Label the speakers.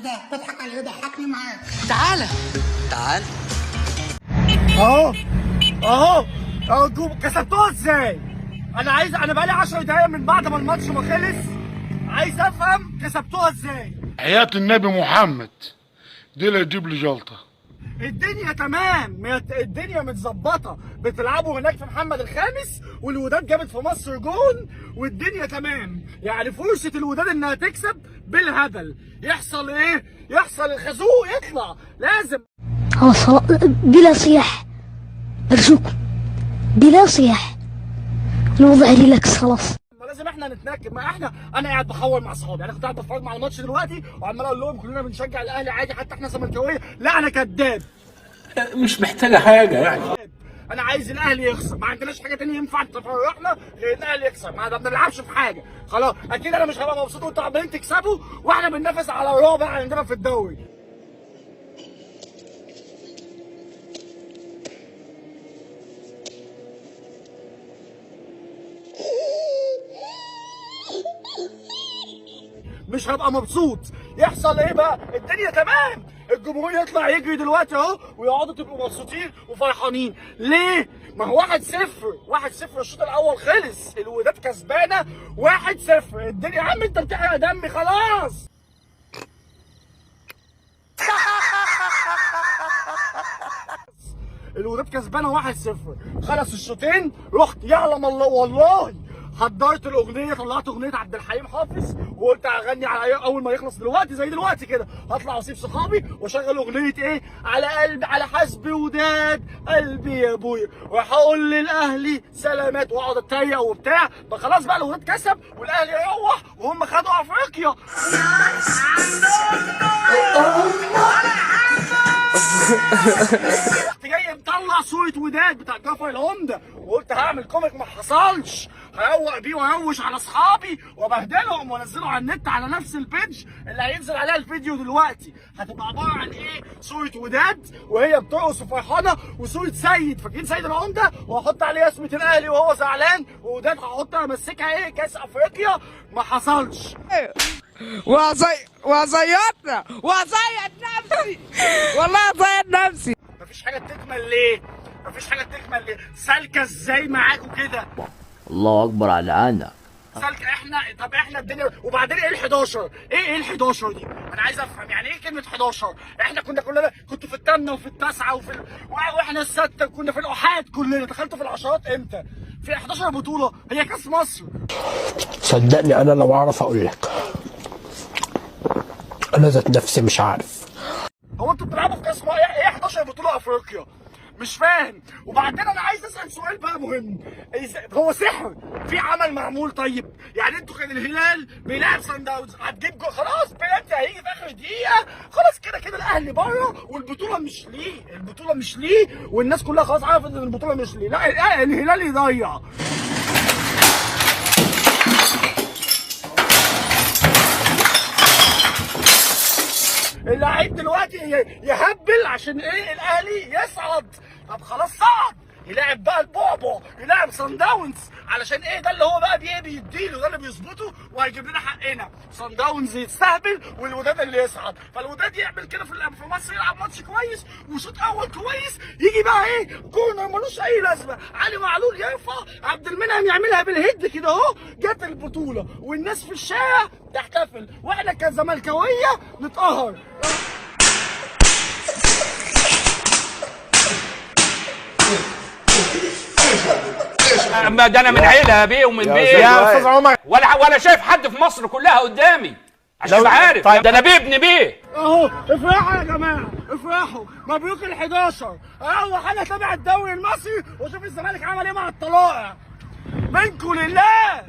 Speaker 1: ده بضحك على ايه؟ ضحكني معاك.
Speaker 2: تعالى تعال
Speaker 3: اهو اهو كسبتوها ازاي؟ انا بقالي 10 دقايق من بعد ما الماتش ما خلص، عايز افهم كسبتوها ازاي؟
Speaker 4: حياة النبي محمد دي اللي تجيب لي جلطة.
Speaker 3: الدنيا تمام، الدنيا متظبطه، بتلعبوا هناك في محمد الخامس والوداد جابت في مصر جون والدنيا تمام، يعني فرصه الوداد انها تكسب بالهبل. يحصل ايه؟ يحصل الخازوق يطلع، لازم.
Speaker 5: بلا صياح ارجوكم، بلا صياح، الوضع ريلاكس خلاص.
Speaker 3: لازم احنا نتنكد، ما انا قاعد بحور مع اصحابي، انا كنت قاعد بتفرج مع الماتش دلوقتي وعمال اقول لهم كلنا بنشجع الاهلي عادي حتى احنا زملكاويه. لا انا كداب،
Speaker 6: مش محتاجه حاجه يعني.
Speaker 3: انا عايز الاهلي يخسر، ما عندناش حاجه ثانيه ينفع تفرحنا غير الاهلي يخسر، ما بنلعبش في حاجه خلاص. اكيد انا مش هبقى مبسوط وانتوا عمالين تكسبوا واحنا بننافس على الرابع عندنا في الدوري. مش هبقى مبسوط. يحصل ايه بقى؟ الدنيا تمام، الجمهور يطلع يجري دلوقتي اهو ويقعدوا تبقوا مبسوطين وفرحانين. ليه؟ ما هو 1-0 الشوط الاول خلص، الوداد كسبانه 1-0. الدنيا يا عم انت بتحرق دمي خلاص. الوداد كسبانه 1-0، خلص الشوطين، رحت يعلم الله والله حضرت الاغنيه، طلعت اغنيه عبد الحليم حافظ وقلت اغني على اول ما يخلص دلوقتي زي دلوقتي كده، هطلع واسيب صحابي واشغل اغنيه ايه؟ على قلبي على حسبي وداد قلبي يا ابويا، وهقول للاهلي سلامات واقعد اتريق وبتاع. خلاص بقى الوداد كسب والاهلي يروح وهم خدوا افريقيا. رحت جاي مطلع صورة وداد بتاع جعفر العمدة وقلت هعمل كوميك، ما حصلش، هروق بيه واروش على اصحابي وابهدلهم وانزله على النت على نفس البيج اللي هينزل عليها الفيديو دلوقتي. هتبقى عباره عن ايه؟ صورة وداد وهي بترقص وفرحانه، وصورة سيد، فاكرين سيد العمدة، وهحط عليها اسمة الاهلي وهو زعلان، ووداد هحط امسكها ايه؟ كاس افريقيا. ما حصلش.
Speaker 2: وزيطنا وزيط نفسي والله زيط نفسي.
Speaker 3: مفيش حاجه تكمل ليه؟ سالكه ازاي معاكوا كده؟
Speaker 6: الله اكبر على انا.
Speaker 3: سالكه احنا الدنيا. وبعدين ايه ال11؟ ايه ال11 دي؟ انا عايز افهم يعني ايه كلمه 11؟ احنا كلنا كنتوا في الثامنه وفي التاسعه واحنا السته كنا في الاحاد، كلنا دخلتوا في العشرات امتى؟ في 11 بطوله، هي كاس مصر.
Speaker 7: صدقني انا لو اعرف اقول لك، انا ذات نفسي مش عارف.
Speaker 3: هو انتوا بتلعبوا في كاس مصر ايه 11 بطوله افريقيا؟ مش فاهم. وبعدين انا عايز اسال سؤال بقى مهم، هو سحر في عمل معمول؟ طيب يعني انتوا كان الهلال بيلعب صن داونز، هتجيب جول خلاص، بلانتي هيجي في اخر دقيقه، خلاص كده الاهلي بره والبطوله مش ليه، والناس كلها خلاص عرفت ان البطوله مش ليه. لا الهلال يضيع. اللعيب دلوقتي يهبل عشان ايه؟ الاهلي يصعد. طب خلاص صعد، يلعب بقى البعبع، يلعب صن داونز، علشان ايه؟ ده اللي هو بقى بيديله، ده اللي بيظبطه وهيجيب لنا حقنا. صن داونز يستهبل والوداد اللي يصعد، فالوداد يعمل كده في مصر، يلعب ماتش كويس وشوط اول كويس، يجي بقى ايه؟ كورنر ملوش اي لازمه، علي معلول يرفع، عبد المنعم يعملها بالهيد كده اهو، جت البطوله والناس في الشارع تحتفل واحنا كزملكاويه نتقهر.
Speaker 8: اما ده انا من عيله يا بيه ومن بيه
Speaker 4: يا استاذ عمر،
Speaker 8: ولا شايف حد في مصر كلها قدامي عشان تبقى عارف.
Speaker 4: طيب.
Speaker 8: ده انا بيه ابن بيه
Speaker 3: اهو. افرحوا يا جماعه، افرحوا، مبروك ال11. اروح انا اتابع الدوري المصري واشوف الزمالك عمل ايه مع الطلائع. منكم لله.